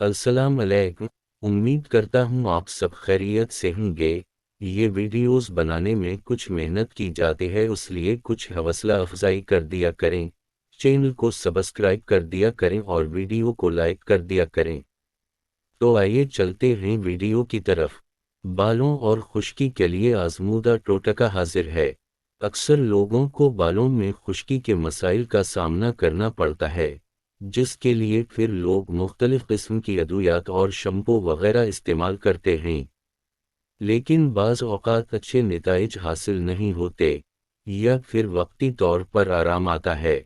अस्सलाम अलैकुम। उम्मीद करता हूँ आप सब खैरियत से होंगे। ये वीडियोस बनाने में कुछ मेहनत की जाती है, इसलिए कुछ हौसला अफजाई कर दिया करें। चैनल को सब्सक्राइब कर दिया करें और वीडियो को लाइक कर दिया करें। तो आइए चलते हैं वीडियो की तरफ। बालों और खुश्की के लिए आजमूदा टोटका हाजिर है। अक्सर लोगों को बालों में खुश्की के मसाइल का सामना करना पड़ता है, जिसके लिए फिर लोग मुख्तलिफ किस्म की अदवियात और शैम्पू वगैरह इस्तेमाल करते हैं, लेकिन बाज़ औक़ात अच्छे नतीजे हासिल नहीं होते या फिर वक्ती तौर पर आराम आता है।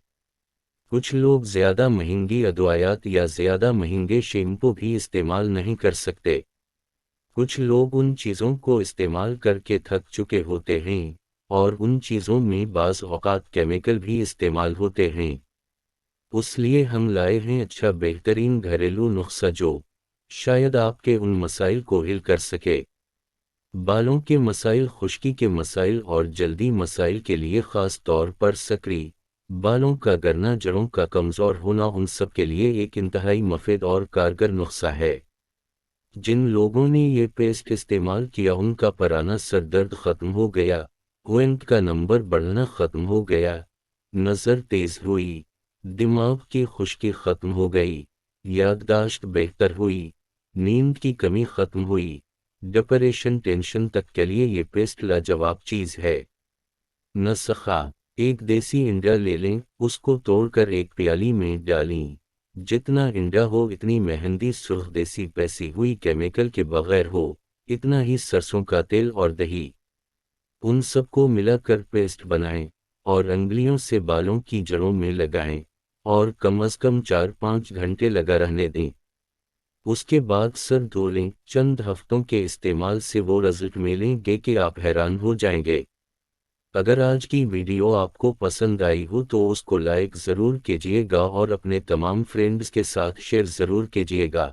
कुछ लोग ज़्यादा महंगी अदवियात या ज़्यादा महंगे शैम्पू भी इस्तेमाल नहीं कर सकते। कुछ लोग उन चीज़ों को इस्तेमाल करके थक चुके होते हैं, और उन चीज़ों में बाज़ औक़ात केमिकल भी इस्तेमाल होते हैं। इसलिए हम लाए हैं अच्छा बेहतरीन घरेलू नुस्खा जो शायद आपके उन मसाइल को हल कर सके। बालों के मसाइल, खुश्की के मसाइल और जल्दी मसाइल के लिए ख़ास तौर पर सक्रिय बालों का गिरना, जड़ों का कमज़ोर होना, उन सब के लिए एक इंतहाई मुफीद और कारगर नुस्खा है। जिन लोगों ने ये पेस्ट इस्तेमाल किया उनका पुराना सर दर्द ख़त्म हो गया, खून का नंबर बढ़ना ख़त्म हो गया, नज़र तेज़ हुई, दिमाग की खुश्की ख़त्म हो गई, याददाश्त बेहतर हुई, नींद की कमी ख़त्म हुई, डिप्रेशन टेंशन तक के लिए ये पेस्ट लाजवाब चीज़ है। नुस्खा: एक देसी इंडा ले लें, उसको तोड़कर एक प्याली में डालें। जितना इंडा हो इतनी मेहंदी सुर्ख देसी पैसी हुई, केमिकल के बगैर हो, इतना ही सरसों का तेल और दही। उन सबको मिलाकर पेस्ट बनाएं और अंगुलियों से बालों की जड़ों में लगाएं और कम से कम 4-5 घंटे लगा रहने दें। उसके बाद सर धो लें। चंद हफ्तों के इस्तेमाल से वो रिजल्ट मिलेंगे कि आप हैरान हो जाएंगे। अगर आज की वीडियो आपको पसंद आई हो तो उसको लाइक ज़रूर कीजिएगा और अपने तमाम फ्रेंड्स के साथ शेयर ज़रूर कीजिएगा।